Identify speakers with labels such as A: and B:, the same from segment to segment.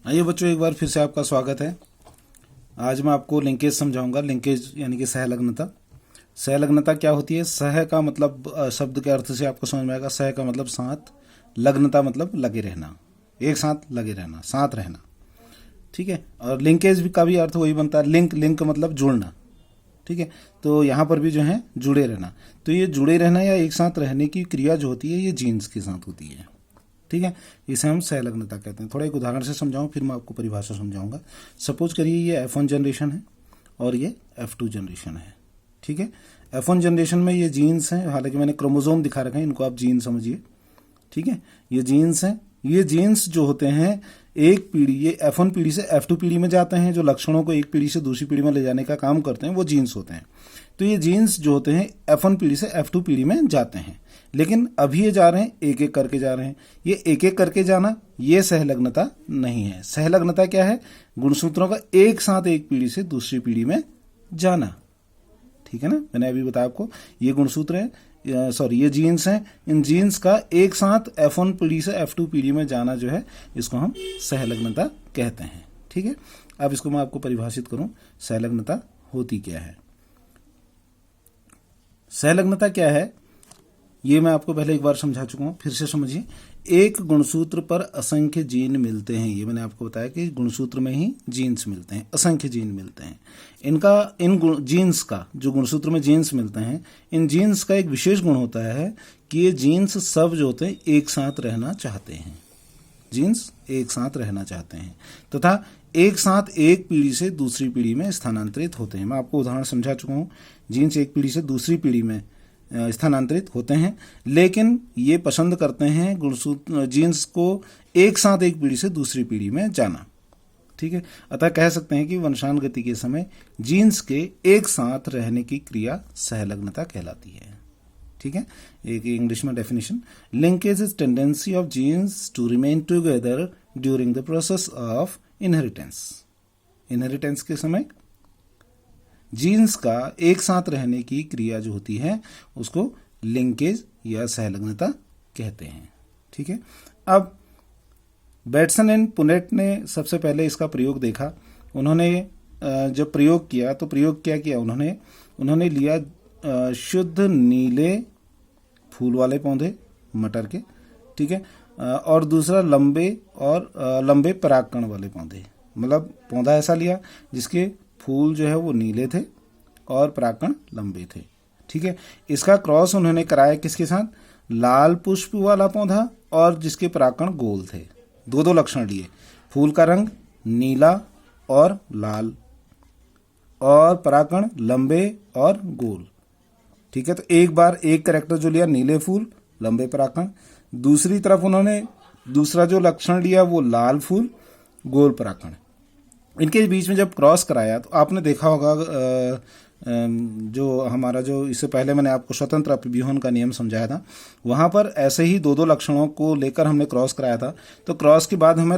A: आइए बच्चों, एक बार फिर से आपका स्वागत है। आज मैं आपको लिंकेज समझाऊंगा। लिंकेज यानी कि सहलग्नता। सहलग्नता क्या होती है? सह का मतलब शब्द के अर्थ से आपको समझ में आएगा। सह का मतलब साथ, लग्नता मतलब लगे रहना, एक साथ लगे रहना, साथ रहना। ठीक है। और लिंकेज का भी अर्थ वही बनता है। लिंक, लिंक मतलब जुड़ना। ठीक है। तो यहाँ पर भी जो है जुड़े रहना। तो ये जुड़े रहना या एक साथ रहने की क्रिया जो होती है ये जीन्स के साथ होती है। ठीक है। इसे हम सहलग्नता कहते हैं। थोड़ा एक उदाहरण से समझाऊं, फिर मैं आपको परिभाषा समझाऊंगा। सपोज करिए ये F1 जनरेशन है और ये F2 जनरेशन है। ठीक है। F1 जनरेशन में ये जीन्स हैं, हालांकि मैंने क्रोमोजोम दिखा रखा है, इनको आप जीन समझिए। ठीक है। ये जीन्स हैं। ये जीन्स जो होते हैं एक पीढ़ी, ये F1 पीढ़ी से F2 पीढ़ी में जाते हैं। जो लक्षणों को एक पीढ़ी से दूसरी पीढ़ी में ले जाने का काम करते हैं वो जीन्स होते हैं। तो ये जीन्स जो होते हैं F1 पीढ़ी से F2 पीढ़ी में जाते हैं, लेकिन अभी ये जा रहे हैं एक एक करके जा रहे हैं। ये एक एक करके जाना ये सहलग्नता नहीं है। सहलग्नता क्या है? गुणसूत्रों का एक साथ एक पीढ़ी से दूसरी पीढ़ी में जाना। ठीक है ना, मैंने अभी बताया आपको। ये गुणसूत्र है, सॉरी ये जीन्स हैं। इन जीन्स का एक साथ F1 पीढ़ी से F2 पीढ़ी में जाना जो है इसको हम सहलग्नता कहते हैं। ठीक है। अब इसको मैं आपको परिभाषित करूं, सहलग्नता होती क्या है। सहलग्नता क्या है ये मैं आपको पहले एक बार समझा चुका हूं, फिर से समझिए। एक गुणसूत्र पर असंख्य जीन मिलते हैं। ये मैंने आपको बताया कि गुणसूत्र में ही जीन्स मिलते हैं, असंख्य जीन मिलते हैं। इन जीन्स का, जो गुणसूत्र में जीन्स मिलते हैं, इन जीन्स का एक विशेष गुण होता है कि ये जीन्स सब जो होते हैं एक साथ रहना चाहते हैं। जीन्स एक साथ रहना चाहते हैं तथा एक साथ एक पीढ़ी से दूसरी पीढ़ी में स्थानांतरित होते हैं। मैं आपको उदाहरण समझा चुका हूं। जीन्स एक पीढ़ी से दूसरी पीढ़ी में स्थानांतरित होते हैं, लेकिन ये पसंद करते हैं गुणसूत्र जीन्स को एक साथ एक पीढ़ी से दूसरी पीढ़ी में जाना। ठीक है। अतः कह सकते हैं कि वंशानुगति के समय जीन्स के एक साथ रहने की क्रिया सहलग्नता कहलाती है। ठीक है। एक इंग्लिश में definition, linkage is tendency of genes to remain together during the process of inheritance. Inheritance के समय जीन्स का एक साथ रहने की क्रिया जो होती है उसको लिंकेज या सहलग्नता कहते हैं। ठीक है। अब बेटसन एंड पुनेट ने सबसे पहले इसका प्रयोग देखा। उन्होंने जब प्रयोग किया तो प्रयोग क्या किया उन्होंने लिया शुद्ध नीले फूल वाले पौधे मटर के। ठीक है। और दूसरा लंबे परागकण वाले पौधे, मतलब पौधा ऐसा लिया जिसके फूल जो है वो नीले थे और परागकण लंबे थे। ठीक है। इसका क्रॉस उन्होंने कराया किसके साथ? लाल पुष्प वाला पौधा और जिसके परागकण गोल थे। दो दो लक्षण लिए, फूल का रंग नीला और लाल और परागकण लंबे और गोल। ठीक है। तो एक बार एक कैरेक्टर जो लिया, नीले फूल लंबे परागकण, दूसरी तरफ उन्होंने दूसरा जो लक्षण लिया वो लाल फूल गोल परागकण। इनके बीच में जब क्रॉस कराया तो आपने देखा होगा जो हमारा, जो इससे पहले मैंने आपको स्वतंत्र अपव्यूहन का नियम समझाया था, वहां पर ऐसे ही दो दो लक्षणों को लेकर हमने क्रॉस कराया था। तो क्रॉस के बाद हमें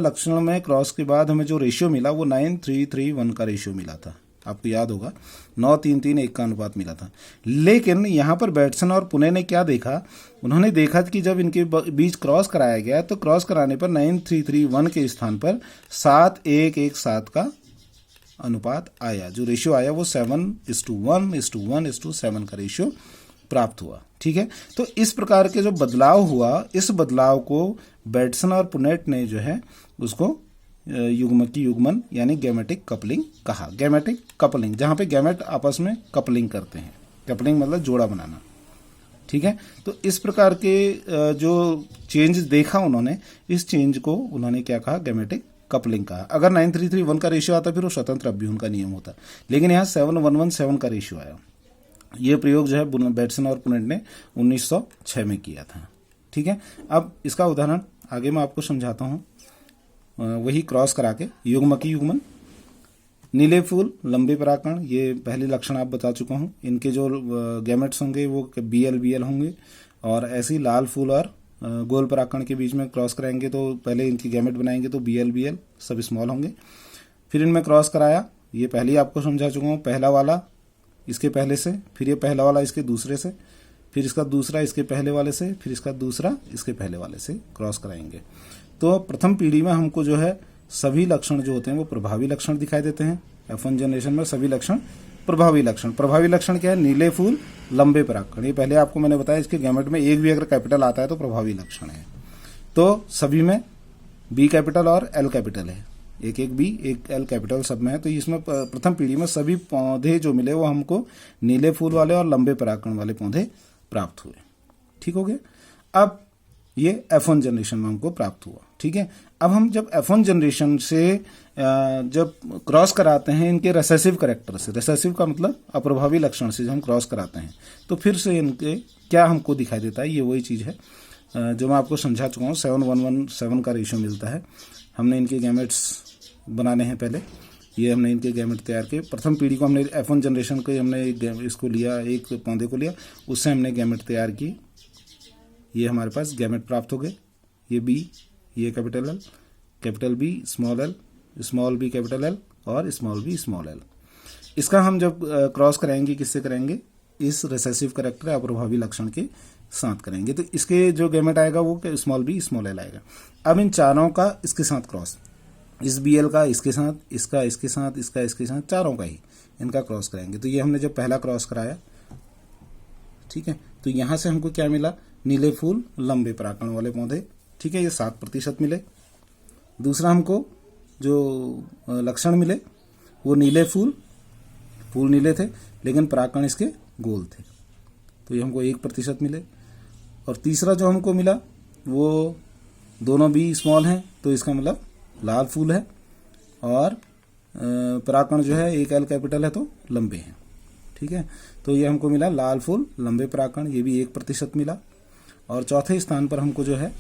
A: जो रेशियो मिला वो 9:3:1 का रेशियो मिला था। आपको याद होगा 9:3:1 का अनुपात मिला था। लेकिन यहाँ पर बेटसन और पुणे ने क्या देखा? उन्होंने देखा कि जब इनके बीच क्रॉस कराया गया तो क्रॉस कराने पर 9:3:1 के स्थान पर 7:1:7 का अनुपात आया। जो रेशियो आया वो 7:1:1:7 का रेशियो प्राप्त हुआ। ठीक है। तो इस प्रकार के जो बदलाव हुआ, इस बदलाव को बेटसन और पुनेट ने जो है उसको युग्मकी युग्मन यानी गैमेटिक कपलिंग कहा। गैमेटिक कपलिंग, जहां पे गैमेट आपस में कपलिंग करते हैं। कपलिंग मतलब जोड़ा बनाना। ठीक है। तो इस प्रकार के जो चेंज देखा उन्होंने, इस चेंज को उन्होंने क्या कहा? गैमेटिक कपलिंग कहा। अगर 9:3:1 का रेशियो आता फिर वो स्वतंत्र अपव्यूहन का नियम होता, लेकिन यहाँ 7:1:7 का रेशियो आया। ये प्रयोग जो है बेटसन और पुनेट ने 1906 में किया था। ठीक है। अब इसका उदाहरण आगे मैं आपको समझाता हूँ, वही क्रॉस करा के। युग्मकी युग्मन, नीले फूल लंबे परागकण, ये पहले लक्षण आप बता चुका हूँ। इनके जो गैमेट्स होंगे वो BL होंगे। और ऐसे ही लाल फूल और गोल परागकण के बीच में क्रॉस कराएंगे तो पहले इनकी गैमेट बनाएंगे तो BL सब स्मॉल होंगे। फिर इनमें क्रॉस कराया, ये पहले ही आपको समझा चुका हूँ। पहला वाला इसके पहले से, फिर ये पहला वाला इसके दूसरे से, फिर इसका दूसरा इसके पहले वाले से, फिर इसका दूसरा इसके पहले वाले से क्रॉस कराएंगे। तो प्रथम पीढ़ी में हमको जो है सभी लक्षण जो होते हैं वो प्रभावी लक्षण दिखाई देते हैं। F1 जनरेशन में सभी लक्षण प्रभावी लक्षण। प्रभावी लक्षण क्या है? नीले फूल, लंबे परागकण। ये पहले आपको मैंने बताया, इसके गैमेट में एक भी अगर कैपिटल आता है तो प्रभावी लक्षण है। तो सभी में बी कैपिटल और एल कैपिटल है, एक एक बी एक एल कैपिटल सब में है। तो इसमें प्रथम पीढ़ी में सभी पौधे जो मिले वो हमको नीले फूल वाले और लंबे परागकण वाले पौधे प्राप्त हुए। ठीक हो गया। अब ये F1 जनरेशन में हमको प्राप्त हुआ। ठीक है। अब हम जब F1 जनरेशन से जब क्रॉस कराते हैं इनके रेसेसिव कैरेक्टर से, रेसेसिव का मतलब अप्रभावी लक्षण से जब हम क्रॉस कराते हैं तो फिर से इनके क्या हमको दिखाई देता है, ये वही चीज़ है जो मैं आपको समझा चुका हूँ। 7-1-1-7 का रेशियो मिलता है। हमने इनके गैमेट्स बनाने हैं पहले, ये हमने इनके गैमेट तैयार किए। प्रथम पीढ़ी को हमने F1 जनरेशन को हमने इसको लिया, एक पौधे को लिया, उससे हमने गैमेट तैयार किए। ये हमारे पास गैमेट प्राप्त हो गए। ये बी, ये capital L, capital B, small l, small b capital L और स्मॉल बी स्मॉल एल। इसका हम जब क्रॉस कराएंगे किससे कराएंगे? इस रिसेसिव कैरेक्टर अप्रभावी लक्षण के साथ करेंगे। तो इसके जो गैमेट आएगा वो स्मॉल बी स्मॉल एल आएगा। अब इन चारों का इसके साथ क्रॉस, इस बी एल का इसके साथ, इसका इसके साथ, इसका इसके साथ, चारों का ही इनका क्रॉस कराएंगे। तो ये हमने जब पहला क्रॉस कराया, ठीक है, तो यहां से हमको क्या मिला? नीले फूल, लंबे परागकण वाले पौधे। ठीक है, ये 7% मिले। दूसरा हमको जो लक्षण मिले वो नीले फूल नीले थे लेकिन परागकण इसके गोल थे, तो ये हमको 1% मिले। और तीसरा जो हमको मिला वो दोनों भी स्मॉल हैं, तो इसका मतलब लाल फूल है और परागकण जो है एक एल कैपिटल है तो लंबे हैं। ठीक है, तो ये हमको मिला लाल फूल, लंबे परागकण, ये भी 1% मिला। और चौथे स्थान पर हमको जो है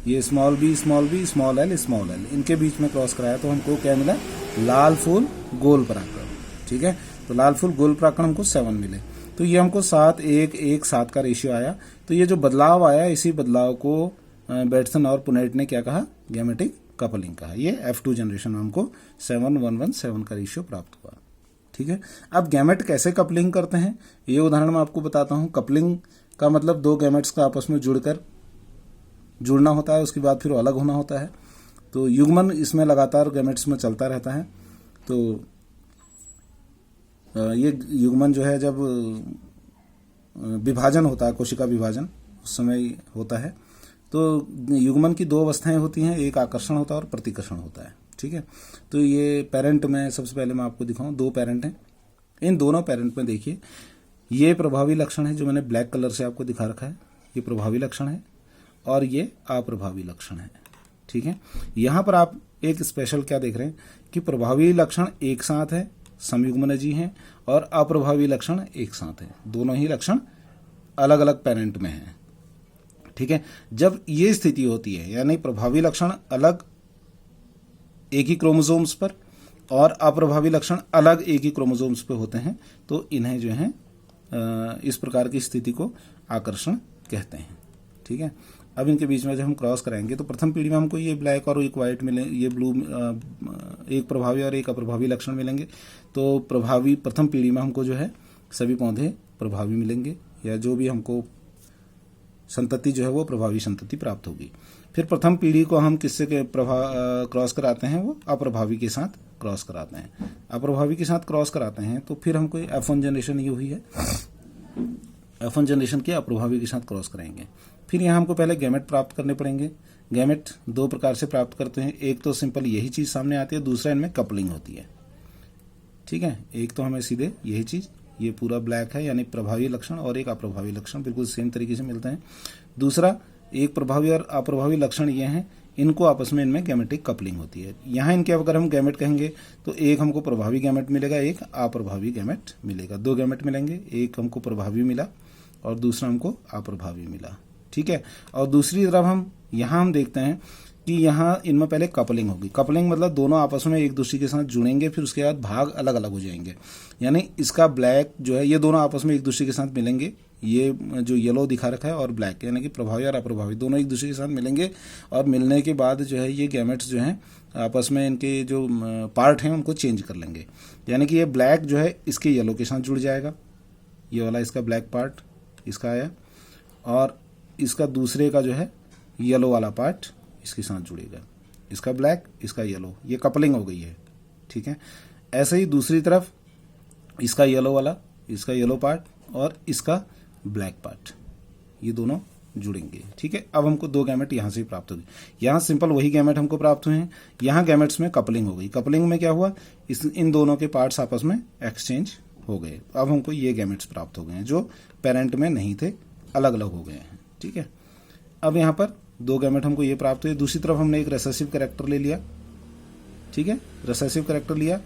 A: ये स्मॉल बी स्मॉल एल, इनके बीच में क्रॉस कराया तो हमको क्या मिला? लाल फूल, गोल परागकण। ठीक है, तो लाल फूल, गोल परागकण हमको 7 मिले। तो ये हमको 7-1-1-7 का रेशियो आया। तो ये जो बदलाव आया, इसी बदलाव को बेटसन और पुनेट ने क्या कहा? गैमेटिक कपलिंग कहा। ये F2 जनरेशन में हमको 7-1-1-7 का रेशियो प्राप्त हुआ। ठीक है, अब गैमेट कैसे कपलिंग करते हैं ये उदाहरण मैं आपको बताता हूँ। कपलिंग का मतलब दो गैमेट्स का आपस में जुड़ना होता है, उसके बाद फिर अलग होना होता है। तो युग्मन इसमें लगातार गैमेट्स में चलता रहता है। तो ये युग्मन जो है जब विभाजन होता है, कोशिका विभाजन, उस समय होता है। तो युग्मन की 2 अवस्थाएं होती हैं, एक आकर्षण होता है और प्रतिकर्षण होता है। ठीक है, तो ये पेरेंट में सबसे पहले मैं आपको दिखाऊं, 2 पेरेंट हैं। इन दोनों पेरेंट में देखिए, ये प्रभावी लक्षण है जो मैंने ब्लैक कलर से आपको दिखा रखा है, ये प्रभावी लक्षण है और ये अप्रभावी लक्षण है। ठीक है, यहां पर आप एक स्पेशल क्या देख रहे हैं कि प्रभावी लक्षण एक साथ है, समयुग्मनजी हैं, और अप्रभावी लक्षण एक साथ है, दोनों ही लक्षण अलग अलग पेरेंट में हैं। ठीक है, जब ये स्थिति होती है यानी प्रभावी लक्षण अलग एक ही क्रोमोसोम्स पर और अप्रभावी लक्षण अलग एक ही क्रोमोसोम्स पर होते हैं, तो इन्हें जो है इस प्रकार की स्थिति को आकर्षण कहते हैं। ठीक है, अब इनके बीच में जब हम क्रॉस कराएंगे तो प्रथम पीढ़ी में हमको ये ब्लैक और एक व्हाइट मिले, ये ब्लू, एक प्रभावी और एक अप्रभावी लक्षण मिलेंगे। तो प्रभावी प्रथम पीढ़ी में हमको जो है सभी पौधे प्रभावी मिलेंगे, या जो भी हमको संतति जो है वो प्रभावी संतति प्राप्त होगी। फिर प्रथम पीढ़ी को हम किससे क्रॉस कराते हैं? वो अप्रभावी के साथ क्रॉस कराते हैं। अप्रभावी के साथ क्रॉस कराते हैं तो फिर हमको F1 जनरेशन ये हुई है, F1 जनरेशन के अप्रभावी के साथ क्रॉस कराएंगे। फिर यहाँ हमको पहले गैमेट प्राप्त करने पड़ेंगे। गैमेट 2 प्रकार से प्राप्त करते हैं, एक तो सिंपल यही चीज सामने आती है, दूसरा इनमें कपलिंग होती है। ठीक है, एक तो हमें सीधे यही चीज, ये पूरा ब्लैक है यानी प्रभावी लक्षण, और एक अप्रभावी लक्षण बिल्कुल सेम तरीके से मिलते हैं। दूसरा, एक प्रभावी और अप्रभावी लक्षण ये हैं, इनको आपस में इनमें गैमेटिक कपलिंग होती है। यहाँ इनके अगर हम गैमेट कहेंगे तो एक हमको प्रभावी गैमेट मिलेगा, एक अप्रभावी गैमेट मिलेगा। 2 गैमेट मिलेंगे, एक हमको प्रभावी मिला और दूसरा हमको अप्रभावी मिला। ठीक है, और दूसरी तरफ हम देखते हैं कि यहाँ इनमें पहले कपलिंग होगी। कपलिंग मतलब दोनों आपस में एक दूसरे के साथ जुड़ेंगे, फिर उसके बाद भाग अलग अलग हो जाएंगे। यानी इसका ब्लैक जो है, ये दोनों आपस में एक दूसरे के साथ मिलेंगे, ये जो येलो दिखा रखा है और ब्लैक, यानी कि प्रभावी और अप्रभावी दोनों एक दूसरे के साथ मिलेंगे। और मिलने के बाद जो है ये गैमेट्स जो हैं आपस में इनके जो पार्ट हैं उनको चेंज कर लेंगे। यानी कि ये ब्लैक जो है इसके येलो के साथ जुड़ जाएगा, ये वाला इसका ब्लैक पार्ट इसका आया, और इसका दूसरे का जो है येलो वाला पार्ट इसके साथ जुड़ेगा। इसका ब्लैक, इसका येलो, ये कपलिंग हो गई है। ठीक है, ऐसे ही दूसरी तरफ इसका येलो वाला, इसका येलो पार्ट और इसका ब्लैक पार्ट, ये दोनों जुड़ेंगे। ठीक है, अब हमको 2 गैमेट यहां से प्राप्त होगी। यहां सिंपल वही गैमेट हमको प्राप्त हुए हैं, यहां गैमेट्स में कपलिंग हो गई। कपलिंग में क्या हुआ, इन दोनों के पार्ट्स आपस में एक्सचेंज हो गए। अब हमको ये गैमेट्स प्राप्त हो गए हैं जो पेरेंट में नहीं थे, अलग अलग हो गए हैं। ठीक है, अब यहां पर 2 गैमेट हमको ये प्राप्त हुए। दूसरी तरफ हमने एक रिसेसिव कैरेक्टर ले लिया। ठीक है, रिसेसिव कैरेक्टर लिया,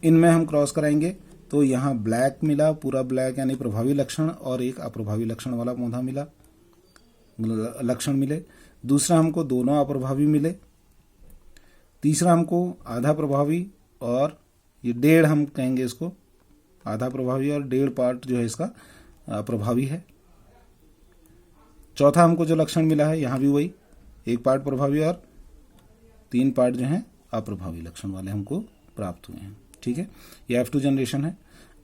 A: इनमें हम क्रॉस कराएंगे तो यहाँ ब्लैक मिला, पूरा ब्लैक यानी प्रभावी लक्षण, और एक अप्रभावी लक्षण वाला पौधा मिला, लक्षण मिले। दूसरा हमको दोनों अप्रभावी मिले। तीसरा हमको आधा प्रभावी और ये 1.5 हम कहेंगे इसको, आधा प्रभावी और 1.5 पार्ट जो है इसका अप्रभावी है। चौथा हमको जो लक्षण मिला है यहाँ भी वही 1 पार्ट प्रभावी और 3 पार्ट जो है अप्रभावी लक्षण वाले हमको प्राप्त हुए हैं। ठीक है, ये F2 जनरेशन है।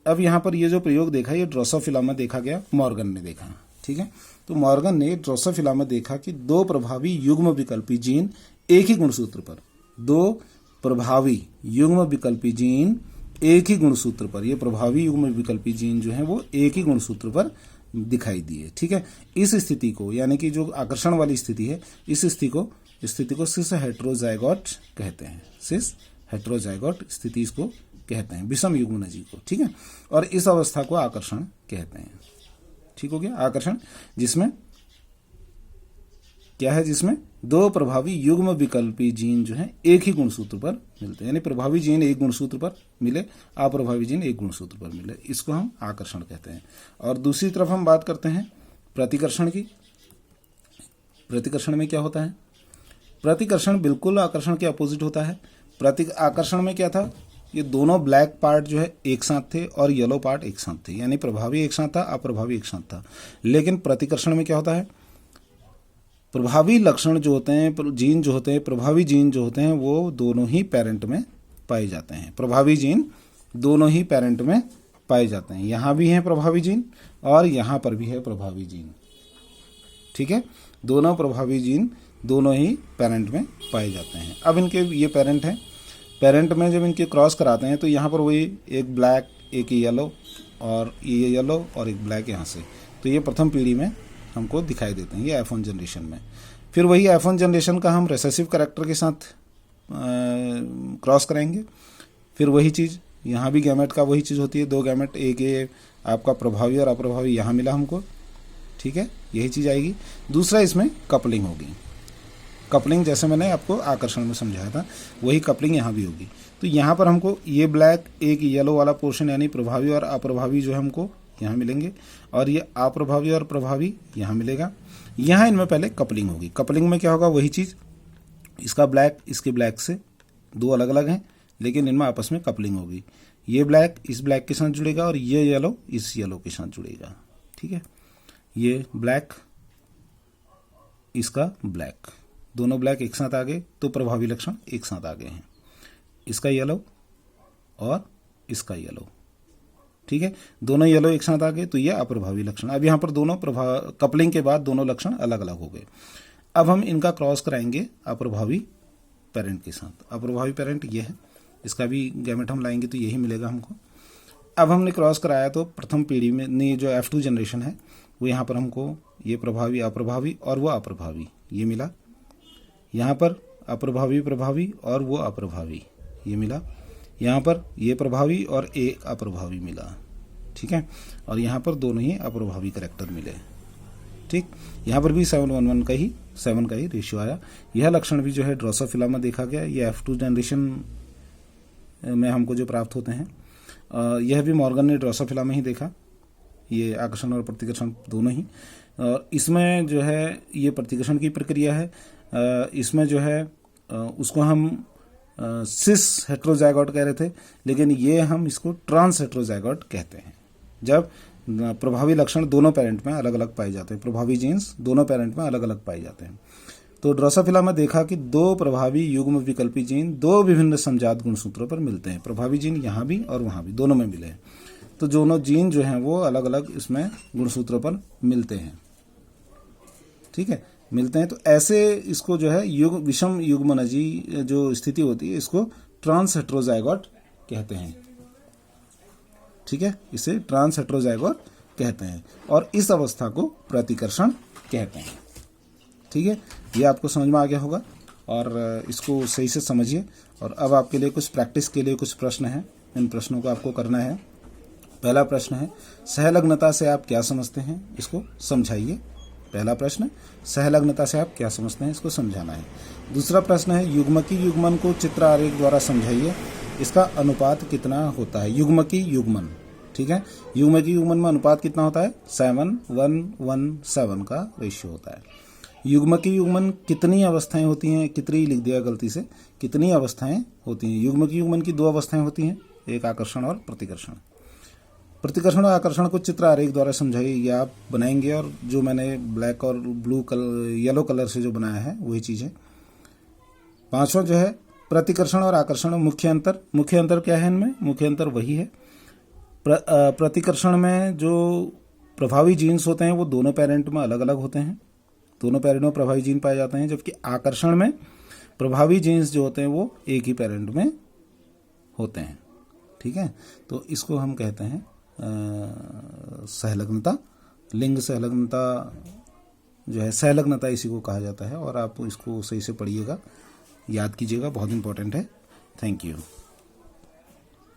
A: अब यहाँ पर ये जो प्रयोग देखा, ये ड्रोसोफिला में देखा गया, मॉर्गन ने देखा। ठीक है, तो मॉर्गन ने ड्रोसोफिला में देखा कि 2 प्रभावी युग्म विकल्पी जीन एक ही गुणसूत्र पर, 2 प्रभावी युग्म विकल्पी जीन एक ही गुणसूत्र पर, ये प्रभावी युग्म विकल्पी जीन जो है वो एक ही गुणसूत्र पर दिखाई दिए। ठीक है, इस स्थिति को यानी कि जो आकर्षण वाली स्थिति है, इस स्थिति को सिस हेट्रोजाइगोट कहते हैं। सिस हेट्रोजाइगोट स्थिति इसको कहते हैं, विषम युग्मनजी को। ठीक है, और इस अवस्था को आकर्षण कहते हैं। ठीक हो गया, आकर्षण जिसमें क्या है, जिसमें 2 प्रभावी युग्म विकल्पी जीन जो है एक ही गुणसूत्र पर मिलते हैं, यानी प्रभावी जीन एक गुणसूत्र पर मिले, अप्रभावी जीन एक गुणसूत्र पर मिले, इसको हम आकर्षण कहते हैं। और दूसरी तरफ हम बात करते हैं प्रतिकर्षण की। प्रतिकर्षण में क्या होता है, प्रतिकर्षण बिल्कुल आकर्षण के अपोजिट होता है। आकर्षण में क्या था, ये दोनों ब्लैक पार्ट जो है एक साथ थे और येलो पार्ट एक साथ थे, यानी प्रभावी एक साथ था, अप्रभावी एक साथ था। लेकिन प्रतिकर्षण में क्या होता है, प्रभावी लक्षण जो होते हैं, जीन जो होते हैं, प्रभावी जीन जो होते हैं वो दोनों ही पेरेंट में पाए जाते हैं। प्रभावी जीन दोनों ही पेरेंट में पाए जाते हैं, यहाँ भी है प्रभावी जीन और यहाँ पर भी है प्रभावी जीन। ठीक है, दोनों प्रभावी जीन दोनों ही पेरेंट में पाए जाते हैं। अब इनके ये पेरेंट हैं, पेरेंट में जब इनके क्रॉस कराते हैं तो यहाँ पर वही एक ब्लैक, एक येलो और ये येलो और एक ब्लैक यहाँ से, तो ये प्रथम पीढ़ी में हमको दिखाई देते हैं, ये F1 जनरेशन में। फिर वही F1 जनरेशन का हम रिसेसिव कैरेक्टर के साथ क्रॉस कराएंगे। फिर वही चीज़ यहाँ भी गैमेट का वही चीज़ होती है, 2 गैमेट, एक ये आपका प्रभावी और अप्रभावी यहाँ मिला हमको। ठीक है, यही चीज़ आएगी। दूसरा इसमें कपलिंग होगी, कपलिंग जैसे मैंने आपको आकर्षण में समझाया था वही कपलिंग यहाँ भी होगी। तो यहाँ पर हमको ये ब्लैक, एक येलो वाला पोर्शन यानी प्रभावी और अप्रभावी जो है हमको यहाँ मिलेंगे, और ये अप्रभावी और प्रभावी यहाँ मिलेगा। यहाँ इनमें पहले कपलिंग होगी। कपलिंग में क्या होगा, वही चीज़, इसका ब्लैक इसके ब्लैक से 2 अलग अलग हैं, लेकिन इनमें आपस में कपलिंग होगी। ये ब्लैक इस ब्लैक के साथ जुड़ेगा और ये येलो इस येलो के साथ जुड़ेगा। ठीक है, ये ब्लैक इसका ब्लैक, दोनों ब्लैक एक साथ आ गए तो प्रभावी लक्षण एक साथ आ गए हैं, इसका येलो और इसका येलो। ठीक है, दोनों येलो एक साथ आ गए तो ये अप्रभावी लक्षण। अब यहाँ पर दोनों कपलिंग के बाद दोनों लक्षण अलग अलग हो गए। अब हम इनका क्रॉस कराएंगे अप्रभावी पेरेंट के साथ। अप्रभावी पेरेंट ये है, इसका भी गैमेट हम लाएंगे तो यही मिलेगा हमको। अब हमने क्रॉस कराया तो प्रथम पीढ़ी में नहीं, जो F2 जनरेशन है वो यहाँ पर हमको ये प्रभावी अप्रभावी और वो अप्रभावी ये मिला। यहाँ पर अप्रभावी प्रभावी और वो अप्रभावी ये मिला। यहाँ पर ये प्रभावी और एक अप्रभावी मिला। ठीक है, और यहाँ पर दोनों ही अप्रभावी कैरेक्टर मिले। ठीक, यहाँ पर भी 7:1 का ही 7 का ही रेशियो आया। यह लक्षण भी जो है ड्रोसोफिला में देखा गया, ये F2 जनरेशन में हमको जो प्राप्त होते हैं। यह भी मॉर्गन ने ड्रोसोफिला में ही देखा, ये आकर्षण और प्रतिकर्षण दोनों ही। इसमें जो है ये प्रतिकर्षण की प्रक्रिया है, इसमें जो है उसको हम सिस हेट्रोजाइगोट कह रहे थे, लेकिन ये हम इसको ट्रांस हेट्रोजाइगोट कहते हैं, जब प्रभावी लक्षण दोनों पेरेंट में अलग अलग पाए जाते हैं, प्रभावी जीन्स दोनों पेरेंट में अलग अलग पाए जाते हैं। तो ड्रोसोफिला में देखा कि 2 प्रभावी युग्म विकल्पी जीन 2 विभिन्न समजात गुणसूत्रों पर मिलते हैं। प्रभावी जीन यहाँ भी और वहाँ भी दोनों में मिले हैं, तो दोनों जीन जो हैं वो अलग अलग इसमें गुणसूत्रों पर मिलते हैं। ठीक है, मिलते हैं, तो ऐसे इसको जो है विषम युग्मनजी जो स्थिति होती है इसको ट्रांस हेट्रोजाइगोट कहते हैं। ठीक है, इसे ट्रांस हेट्रोजाइगोट कहते हैं और इस अवस्था को प्रतिकर्षण कहते हैं। ठीक है, ये आपको समझ में आ गया होगा और इसको सही से समझिए। और अब आपके लिए कुछ प्रैक्टिस के लिए कुछ प्रश्न हैं, इन प्रश्नों को आपको करना है। पहला प्रश्न है, सहलग्नता से आप क्या समझते हैं, इसको समझाइए। पहला प्रश्न, सहलग्नता से आप क्या समझते हैं, इसको समझाना है। दूसरा प्रश्न है, युग्मकी युग्मन को चित्र आरेख द्वारा समझाइए, इसका अनुपात कितना होता है। युग्मकी युग्मन, ठीक है, युग्मकी युग्मन में अनुपात कितना होता है, 7:1:7 का रेशियो होता है। युग्मकी युग्मन कितनी अवस्थाएं होती हैं, कितनी लिख दिया गलती से, कितनी अवस्थाएं होती हैं। युग्मकी युग्मन की 2 अवस्थाएं होती हैं, एक आकर्षण और प्रतिकर्षण। प्रतिकर्षण और आकर्षण को चित्र आरेख द्वारा समझाइए, ये आप बनाएंगे और जो मैंने ब्लैक और ब्लू कलर येलो कलर से जो बनाया है वही चीज़ है। 5वां जो है, प्रतिकर्षण और आकर्षण मुख्य अंतर क्या है इनमें, मुख्य अंतर वही है। प्रतिकर्षण में जो प्रभावी जीन्स होते हैं वो दोनों पेरेंट में अलग अलग होते हैं, दोनों पेरेंट में प्रभावी जीन पाए जाते हैं, जबकि आकर्षण में प्रभावी जीन्स जो होते हैं वो एक ही पेरेंट में होते हैं। ठीक है, तो इसको हम कहते हैं सहलग्नता। लिंग सहलग्नता जो है, सहलग्नता इसी को कहा जाता है और आप इसको सही से पढ़िएगा, याद कीजिएगा, बहुत इंपॉर्टेंट है। Thank you.